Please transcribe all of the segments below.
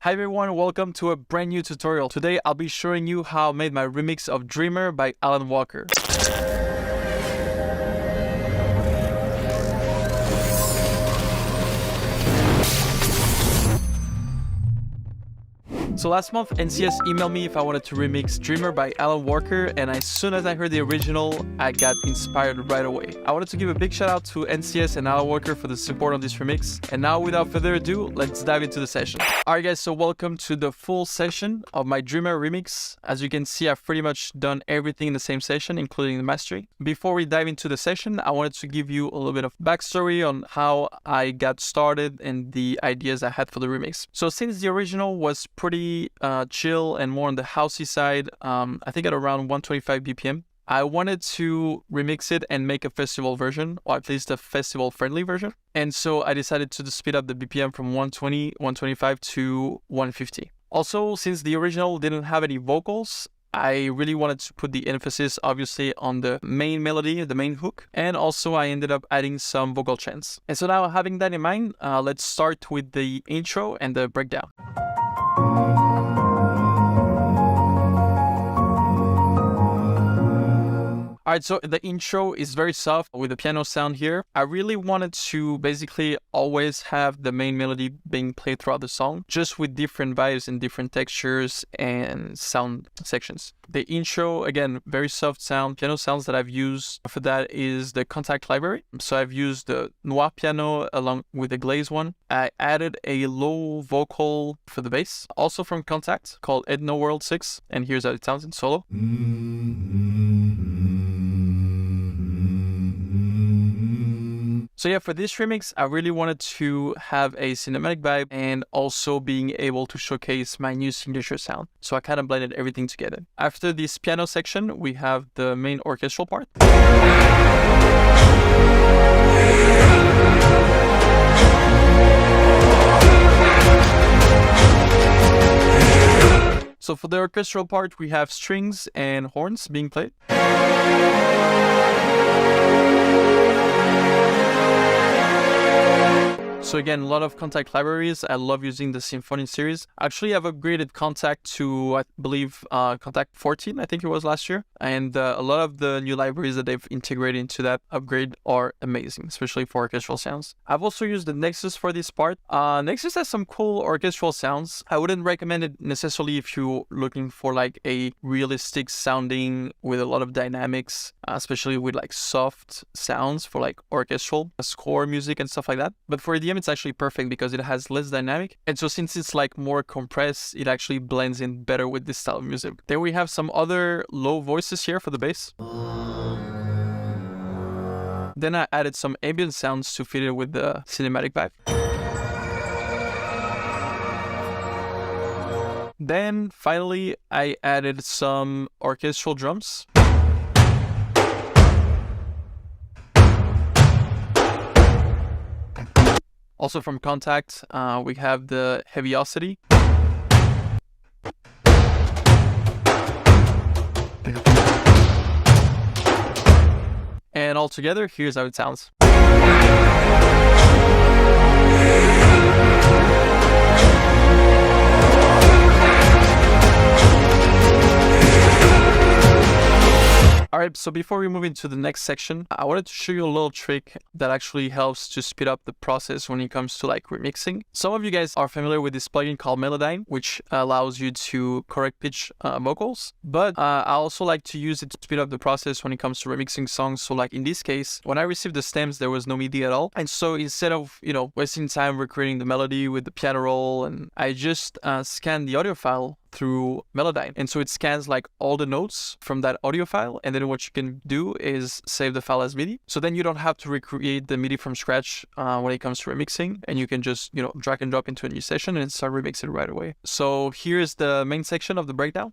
Hi everyone, welcome to a brand new tutorial. Today I'll be showing you how I made my remix of Dreamer by Alan Walker. So last month, NCS emailed me if I wanted to remix Dreamer by Alan Walker, and as soon as I heard the original, I got inspired right away. I wanted to give a big shout out to NCS and Alan Walker for the support on this remix. And now without further ado, let's dive into the session. Alright guys, so welcome to the full session of my Dreamer remix. As you can see, I've pretty much done everything in the same session, including the mastering. Before we dive into the session, I wanted to give you a little bit of backstory on how I got started and the ideas I had for the remix. So since the original was pretty chill and more on the housey side, I think at around 125 BPM, I wanted to remix it and make a festival version, or at least a festival friendly version. And so I decided to speed up the BPM from 120, 125 to 150. Also, since the original didn't have any vocals, I really wanted to put the emphasis obviously on the main melody, the main hook, and also I ended up adding some vocal chants. And so now having that in mind, let's start with the intro and the breakdown. Alright, so the intro is very soft with the piano sound here. I really wanted to basically always have the main melody being played throughout the song, just with different vibes and different textures and sound sections. The intro, again, very soft sound. Piano sounds that I've used for that is the Contact library. So I've used the Noir piano along with the Glaze one. I added a low vocal for the bass, also from Contact, called Edno World 6, and here's how it sounds in solo. So yeah, for this remix, I really wanted to have a cinematic vibe and also being able to showcase my new signature sound. So I kind of blended everything together. After this piano section, we have the main orchestral part. So for the orchestral part, we have strings and horns being played. So again, a lot of Contact libraries. I love using the Symphony series. Actually, I've upgraded Contact to, I believe, Contact 14, I think it was last year. And a lot of the new libraries that they've integrated into that upgrade are amazing, especially for orchestral sounds. I've also used the Nexus for this part. Nexus has some cool orchestral sounds. I wouldn't recommend it necessarily if you're looking for like a realistic sounding with a lot of dynamics, especially with like soft sounds for like orchestral score music and stuff like that. But for EDM, it's actually perfect because it has less dynamic, and so since it's like more compressed, it actually blends in better with this style of music. Then we have some other low voices here for the bass. Then I added some ambient sounds to fit it with the cinematic vibe. Then finally I added some orchestral drums. Also from Contact, we have the Heaviosity. And all together, here's how it sounds. Alright, so before we move into the next section, I wanted to show you a little trick that actually helps to speed up the process when it comes to like remixing. Some of you guys are familiar with this plugin called Melodyne, which allows you to correct pitch vocals. But I also like to use it to speed up the process when it comes to remixing songs. So like in this case, when I received the stems, there was no MIDI at all. And so instead of, wasting time recreating the melody with the piano roll, and I just scanned the audio file through Melodyne. And so it scans like all the notes from that audio file, and then what you can do is save the file as MIDI. So then you don't have to recreate the MIDI from scratch when it comes to remixing, and you can just, drag and drop into a new session and start remixing right away. So here's the main section of the breakdown.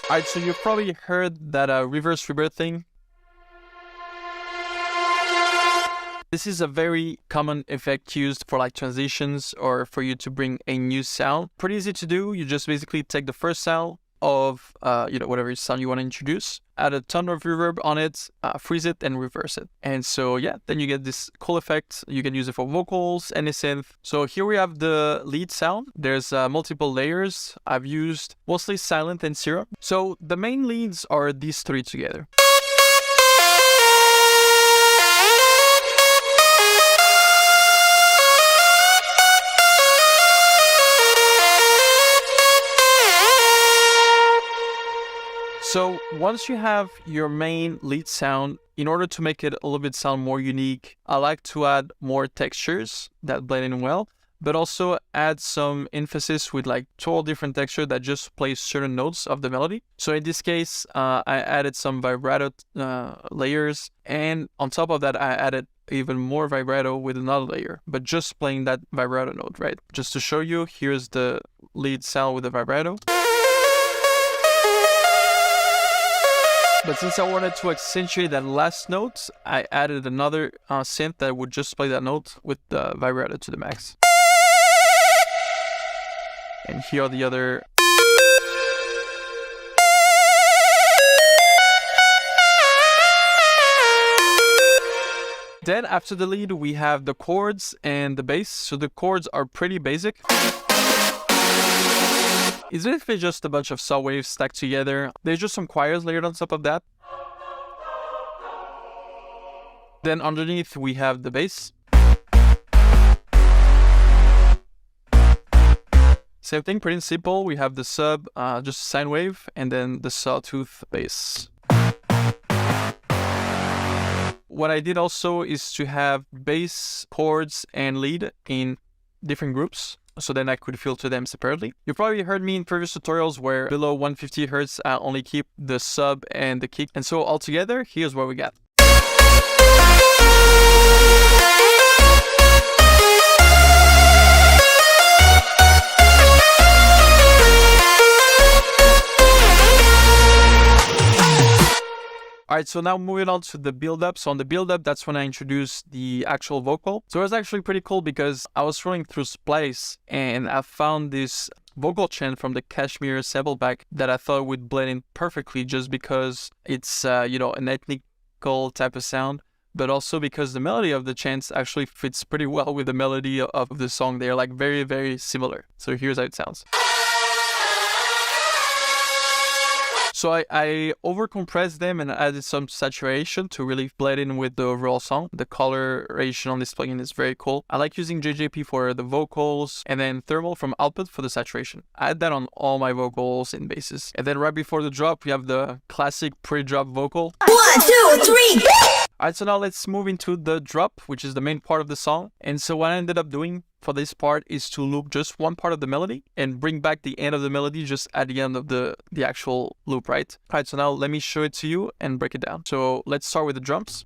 Alright, so you've probably heard that reverse reverb thing. This is a very common effect used for like transitions or for you to bring a new sound. Pretty easy to do. You just basically take the first sound of whatever sound you want to introduce, add a ton of reverb on it, freeze it and reverse it. And so yeah, then you get this cool effect. You can use it for vocals, any synth. So here we have the lead sound. There's multiple layers. I've used mostly silent and syrup. So the main leads are these three together. So once you have your main lead sound, in order to make it a little bit sound more unique, I like to add more textures that blend in well, but also add some emphasis with like total different texture that just plays certain notes of the melody. So in this case, I added some vibrato layers, and on top of that, I added even more vibrato with another layer, but just playing that vibrato note, right? Just to show you, here's the lead sound with the vibrato. But since I wanted to accentuate that last note, I added another synth that would just play that note with the vibrato to the max. And here are the other. Then after the lead, we have the chords and the bass. So the chords are pretty basic. It's basically just a bunch of saw waves stacked together. There's just some choirs layered on top of that. Then underneath we have the bass. Same thing, pretty simple. We have the sub, just sine wave, and then the sawtooth bass. What I did also is to have bass, chords, and lead in different groups, so then I could filter them separately. You probably heard me in previous tutorials where below 150 Hz I only keep the sub and the kick. And so altogether, here's what we got. Alright, so now moving on to the build-up. So on the build-up, that's when I introduced the actual vocal. So it was actually pretty cool because I was scrolling through Splice and I found this vocal chant from the Kashmir sample pack that I thought would blend in perfectly just because it's, an ethnical type of sound, but also because the melody of the chants actually fits pretty well with the melody of the song. They're like very, very similar. So here's how it sounds. So I overcompressed them and added some saturation to really blend in with the overall song. The coloration on this plugin is very cool. I like using JJP for the vocals and then thermal from output for the saturation. I add that on all my vocals and basses. And then right before the drop, we have the classic pre-drop vocal. 1, 2, 3. Alright, so now let's move into the drop, which is the main part of the song. And so what I ended up doing for this part is to loop just one part of the melody and bring back the end of the melody just at the end of the actual loop, right? Alright, so now let me show it to you and break it down. So let's start with the drums.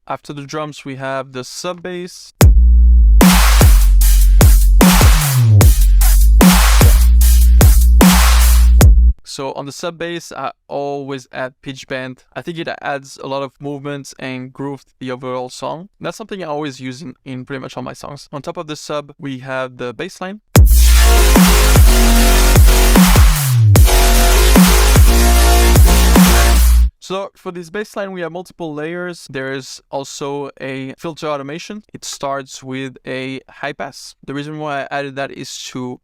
After the drums, we have the sub bass. So on the sub bass, I always add pitch bend. I think it adds a lot of movement and groove to the overall song. That's something I always use in pretty much all my songs. On top of the sub, we have the bass line. So for this bass line, we have multiple layers. There is also a filter automation. It starts with a high pass. The reason why I added that is to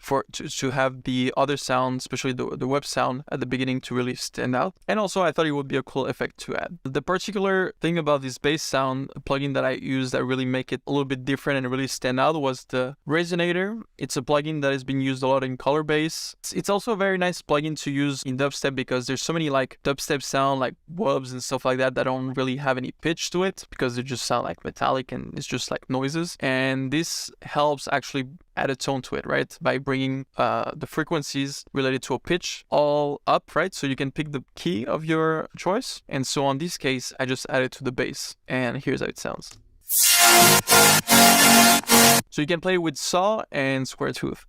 have the other sound, especially the web sound at the beginning, to really stand out. And also I thought it would be a cool effect to add. The particular thing about this bass sound plugin that I used that really make it a little bit different and really stand out was the Resonator. It's a plugin that has been used a lot in color bass. It's also a very nice plugin to use in dubstep because there's so many like dubstep sound like wubs and stuff like that don't really have any pitch to it because they just sound like metallic and it's just like noises. And this helps actually add a tone to it, right? By bringing the frequencies related to a pitch all up, right? So you can pick the key of your choice. And so on this case, I just added to the bass and here's how it sounds. So you can play with saw and square tooth.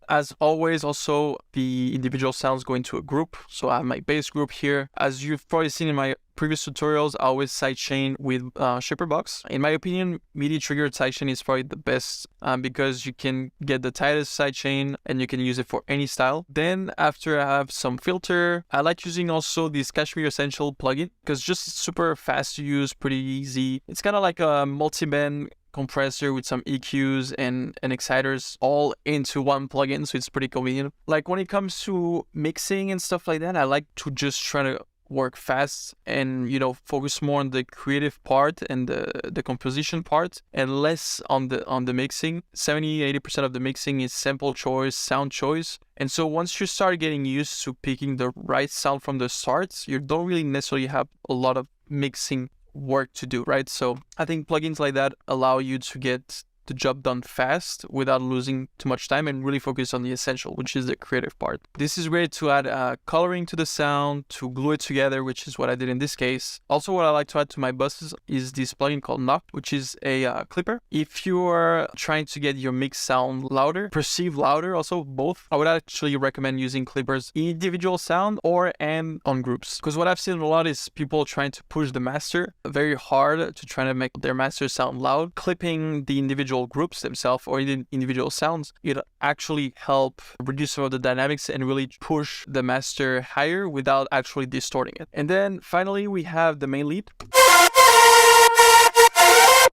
as always, also the individual sounds go into a group. So I have my bass group here. As you've probably seen in my previous tutorials, I always sidechain with Shaperbox. In my opinion, MIDI triggered sidechain is probably the best because you can get the tightest sidechain and you can use it for any style. Then after I have some filter, I like using also this Kashmir Essential plugin because just super fast to use, pretty easy. It's kind of like a multi-band compressor with some EQs and exciters all into one plugin, so it's pretty convenient. Like when it comes to mixing and stuff like that, I like to just try to work fast and, you know, focus more on the creative part and the composition part and less on the mixing. 70-80% of the mixing is sample choice, sound choice. And so once you start getting used to picking the right sound from the start, you don't really necessarily have a lot of mixing work to do, right? So I think plugins like that allow you to get the job done fast without losing too much time and really focus on the essential, which is the creative part. This is great to add coloring to the sound, to glue it together, which is what I did in this case. Also, what I like to add to my buses is this plugin called Knock, which is a clipper. If you are trying to get your mix sound louder, perceived louder, also both, I would actually recommend using clippers individual sound and on groups. Because what I've seen a lot is people trying to push the master very hard to try to make their master sound loud. Clipping the individual groups themselves or individual sounds, it actually help reduce some of the dynamics and really push the master higher without actually distorting it. And then finally we have the main lead.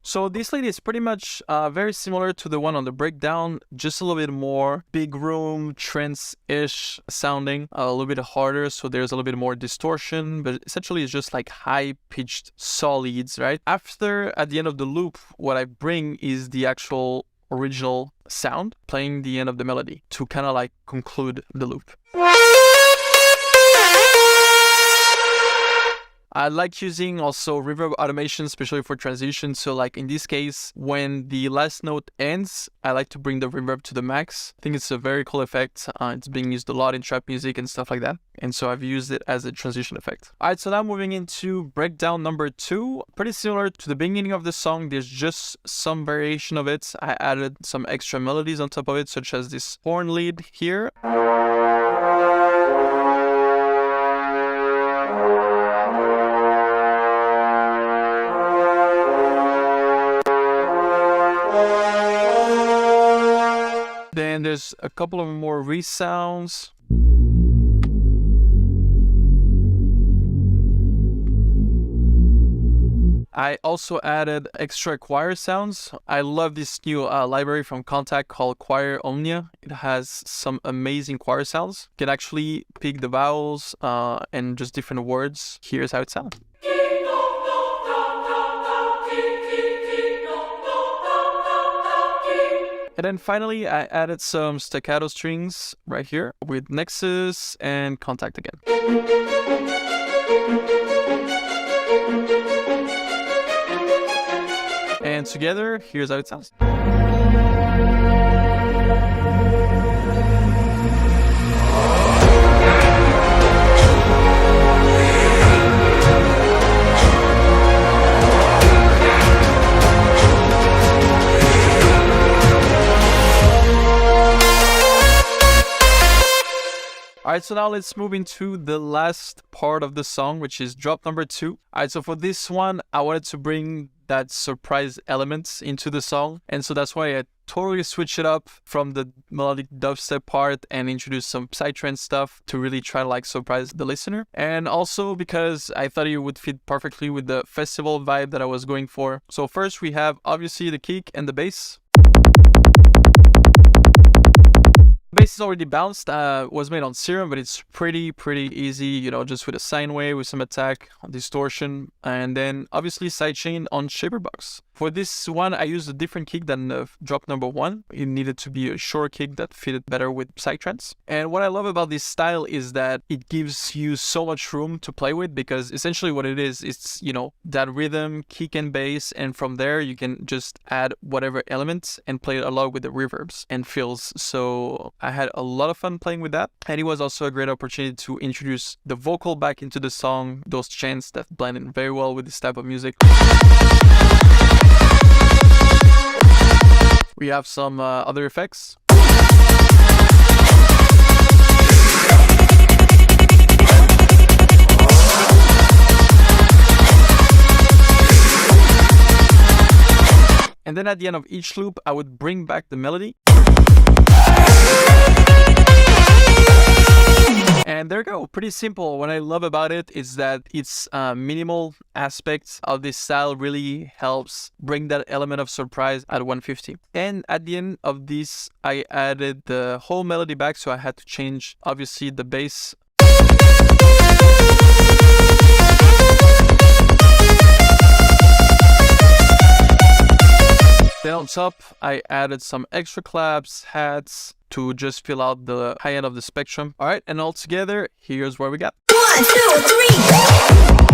So this lead is pretty much very similar to the one on the breakdown, just a little bit more big room, trance-ish sounding, a little bit harder, so there's a little bit more distortion, but essentially it's just like high-pitched saw leads, right? After, at the end of the loop, what I bring is the actual original sound, playing the end of the melody to kind of like conclude the loop. I like using also reverb automation, especially for transition. So like in this case, when the last note ends, I like to bring the reverb to the max. I think it's a very cool effect. It's being used a lot in trap music and stuff like that. And so I've used it as a transition effect. All right, so now moving into breakdown number 2. Pretty similar to the beginning of the song. There's just some variation of it. I added some extra melodies on top of it, such as this horn lead here. Then there's a couple of more resounds. I also added extra choir sounds. I love this new library from Contact called Choir Omnia. It has some amazing choir sounds. You can actually pick the vowels and just different words. Here's how it sounds. And then finally, I added some staccato strings right here with Nexus and Contact again. And together, here's how it sounds. Alright, so now let's move into the last part of the song, which is drop number 2. Alright, so for this one, I wanted to bring that surprise element into the song. And so that's why I totally switched it up from the melodic dubstep part and introduced some psytrance stuff to really try to like surprise the listener. And also because I thought it would fit perfectly with the festival vibe that I was going for. So first we have obviously the kick and the bass. Bass is already bounced, was made on Serum, but it's pretty easy, you know, just with a sine wave, with some attack, distortion, and then obviously sidechain on Shaperbox. For this one, I used a different kick than drop number 1. It needed to be a short kick that fitted better with psytrance. And what I love about this style is that it gives you so much room to play with, because essentially what it is, it's, you know, that rhythm, kick and bass, and from there you can just add whatever elements and play it along with the reverbs and fills. So I had a lot of fun playing with that. And it was also a great opportunity to introduce the vocal back into the song, those chants that blend in very well with this type of music. We have some other effects. And then at the end of each loop, I would bring back the melody. And there you go, pretty simple. What I love about it is that its minimal aspects of this style really helps bring that element of surprise at 150. And at the end of this, I added the whole melody back, so I had to change, obviously, the bass. Then on top, I added some extra claps, hats, to just fill out the high end of the spectrum. All right, and all together, here's what we got. 1, 2, 3.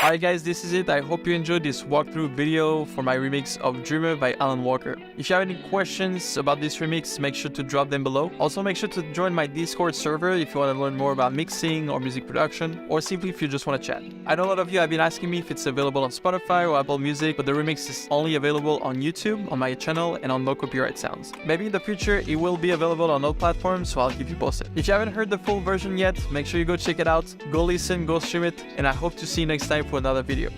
Alright guys, this is it. I hope you enjoyed this walkthrough video for my remix of Dreamer by Alan Walker. If you have any questions about this remix, make sure to drop them below. Also make sure to join my Discord server if you want to learn more about mixing or music production, or simply if you just want to chat. I know a lot of you have been asking me if it's available on Spotify or Apple Music, but the remix is only available on YouTube, on my channel, and on No Copyright Sounds. Maybe in the future it will be available on all platforms, so I'll keep you posted. If you haven't heard the full version yet, make sure you go check it out, go listen, go stream it, and I hope to see you next time for another video.